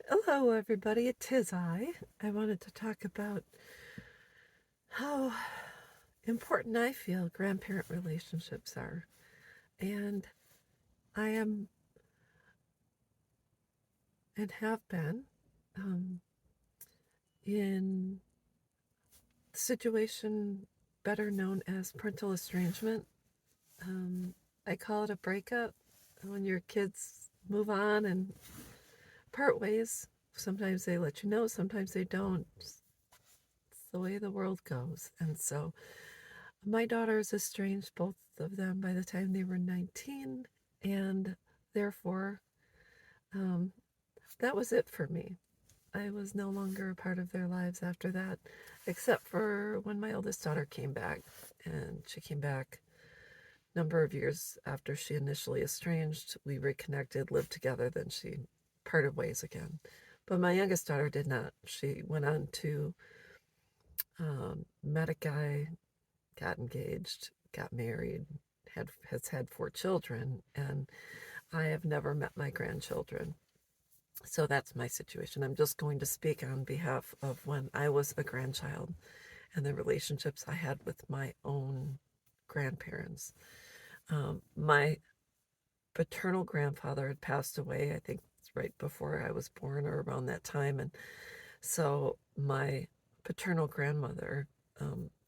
Hello, everybody. It is I. I wanted to talk about how important I feel grandparent relationships are. And I am and have been um, in the situation better known as parental estrangement. Um, I call it a breakup when your kids move on and part ways. Sometimes they let you know, sometimes they don't. It's the way the world goes. And so my daughters estranged both of them by the time they were 19, and therefore, um, that was it for me. I was no longer a part of their lives after that, except for when my oldest daughter came back. And she came back a number of years after she initially estranged. We reconnected, lived together, then she parted ways again. But my youngest daughter did not. She went on to met a guy, got engaged, got married, has had 4 children, and I have never met my grandchildren. So that's my situation. I'm just going to speak on behalf of when I was a grandchild and the relationships I had with my own grandparents. My paternal grandfather had passed away, I think right before I was born or around that time. And so my paternal grandmother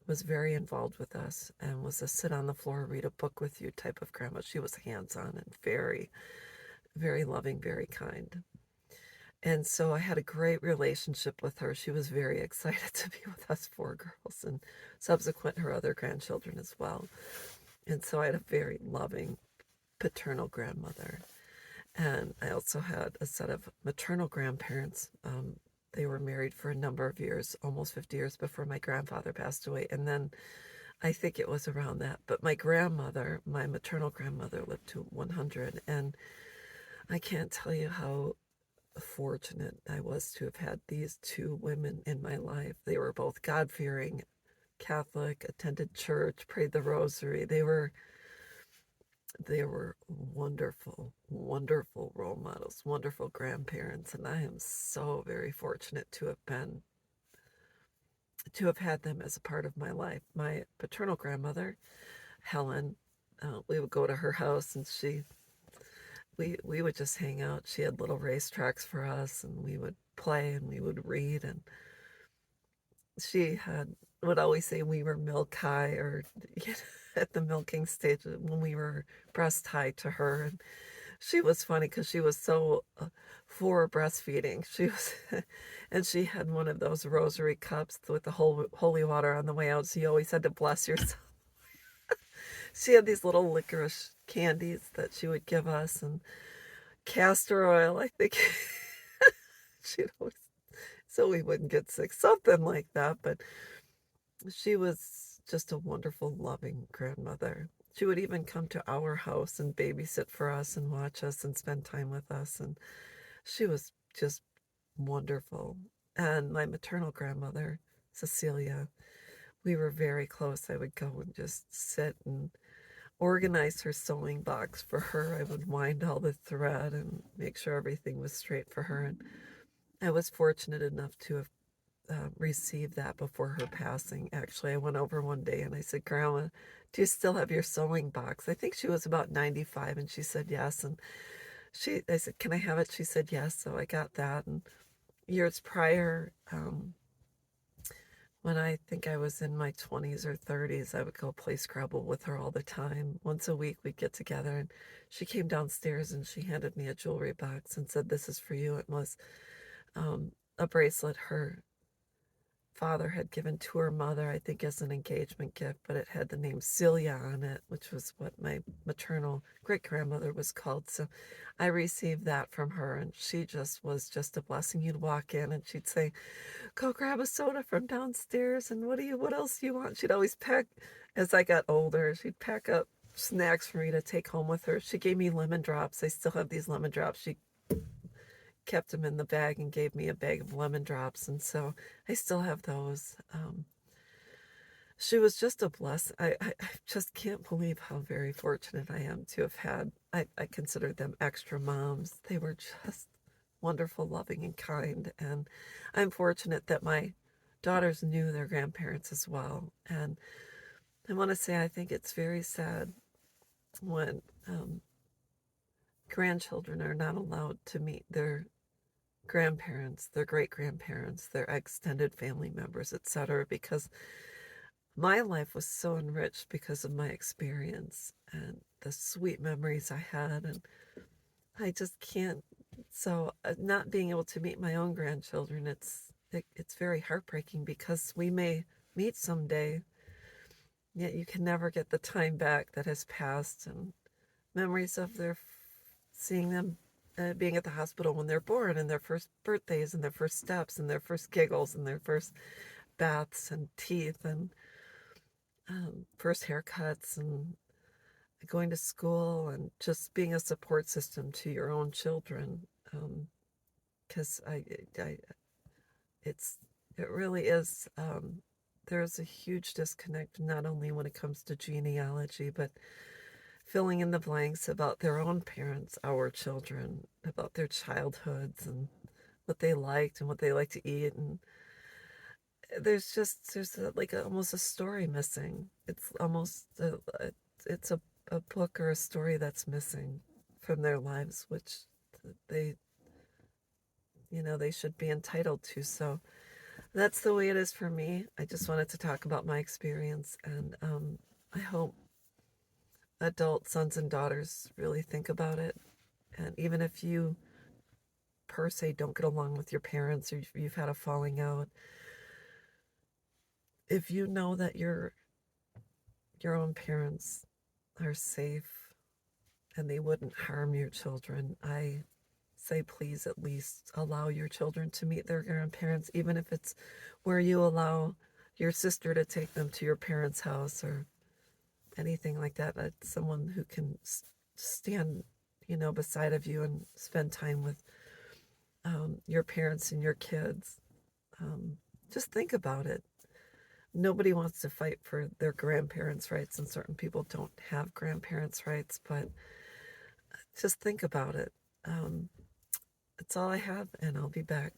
was very involved with us and was a sit on the floor, read a book with you type of grandma. She was hands on and very, very loving, very kind. And so I had a great relationship with her. She was very excited to be with us 4 girls and subsequent her other grandchildren as well. And so I had a very loving paternal grandmother. And I also had a set of maternal grandparents. They were married for a number of years, almost 50 years before my grandfather passed away. And then I think it was around that. But my grandmother, my maternal grandmother, lived to 100. And I can't tell you how fortunate I was to have had these 2 women in my life. They were both God fearing, Catholic, attended church, prayed the rosary. They were wonderful, wonderful role models, wonderful grandparents, and I am so very fortunate to have had them as a part of my life. My paternal grandmother, Helen, we would go to her house, and we would just hang out. She had little racetracks for us, and we would play and we would read. And she would always say we were milk high, or you know, at the milking stage when we were breast high to her. And she was funny because she was so for breastfeeding. She was, and she had one of those rosary cups with the holy water on the way out. So you always had to bless yourself. She had these little licorice candies that she would give us, and castor oil, I think. She'd always, so we wouldn't get sick, something like that. But she was just a wonderful, loving grandmother. She would even come to our house and babysit for us and watch us and spend time with us. And she was just wonderful. And my maternal grandmother, Cecilia, we were very close. I would go and just sit and organize her sewing box for her. I would wind all the thread and make sure everything was straight for her. And I was fortunate enough to have received that before her passing. Actually, I went over one day and I said, Grandma, do you still have your sewing box? I think she was about 95, and she said yes. And I said, can I have it? She said yes. So I got that. And years prior, when I think I was in my 20s or 30s, I would go play Scrabble with her all the time. Once a week, we'd get together, and she came downstairs and she handed me a jewelry box and said, this is for you. It was a bracelet her father had given to her mother, I think as an engagement gift, but it had the name Celia on it, which was what my maternal great grandmother was called. So I received that from her, and she just was just a blessing. You'd walk in and she'd say, go grab a soda from downstairs, and what else do you want? She'd always pack, as I got older, she'd pack up snacks for me to take home with her. She gave me lemon drops. I still have these lemon drops. She kept them in the bag and gave me a bag of lemon drops, and so I still have those. She was just a bless. I just can't believe how very fortunate I am to have had. I consider them extra moms. They were just wonderful, loving, and kind. And I'm fortunate that my daughters knew their grandparents as well. And I want to say I think it's very sad when grandchildren are not allowed to meet their grandparents, their great grandparents, their extended family members, etc., because my life was so enriched because of my experience and the sweet memories I had. And I just can't. So, not being able to meet my own grandchildren, it's very heartbreaking because we may meet someday, yet you can never get the time back that has passed and memories of seeing them being at the hospital when they're born and their first birthdays and their first steps and their first giggles and their first baths and teeth and first haircuts and going to school and just being a support system to your own children. Because I, it's, it really is, there's a huge disconnect, not only when it comes to genealogy, but filling in the blanks about their own parents, our children, about their childhoods and what they liked and what they like to eat. And there's almost a story missing. It's almost, it's a book or a story that's missing from their lives, which they, they should be entitled to. So that's the way it is for me. I just wanted to talk about my experience, and I hope adult sons and daughters really think about it. And even if you, per se, don't get along with your parents or you've had a falling out, if you know that your own parents are safe and they wouldn't harm your children, I say please at least allow your children to meet their grandparents, even if it's where you allow your sister to take them to your parents' house or anything like that. That's someone who can stand, beside of you and spend time with your parents and your kids. Just think about it. Nobody wants to fight for their grandparents' rights, and certain people don't have grandparents' rights, but just think about it. That's all I have, and I'll be back.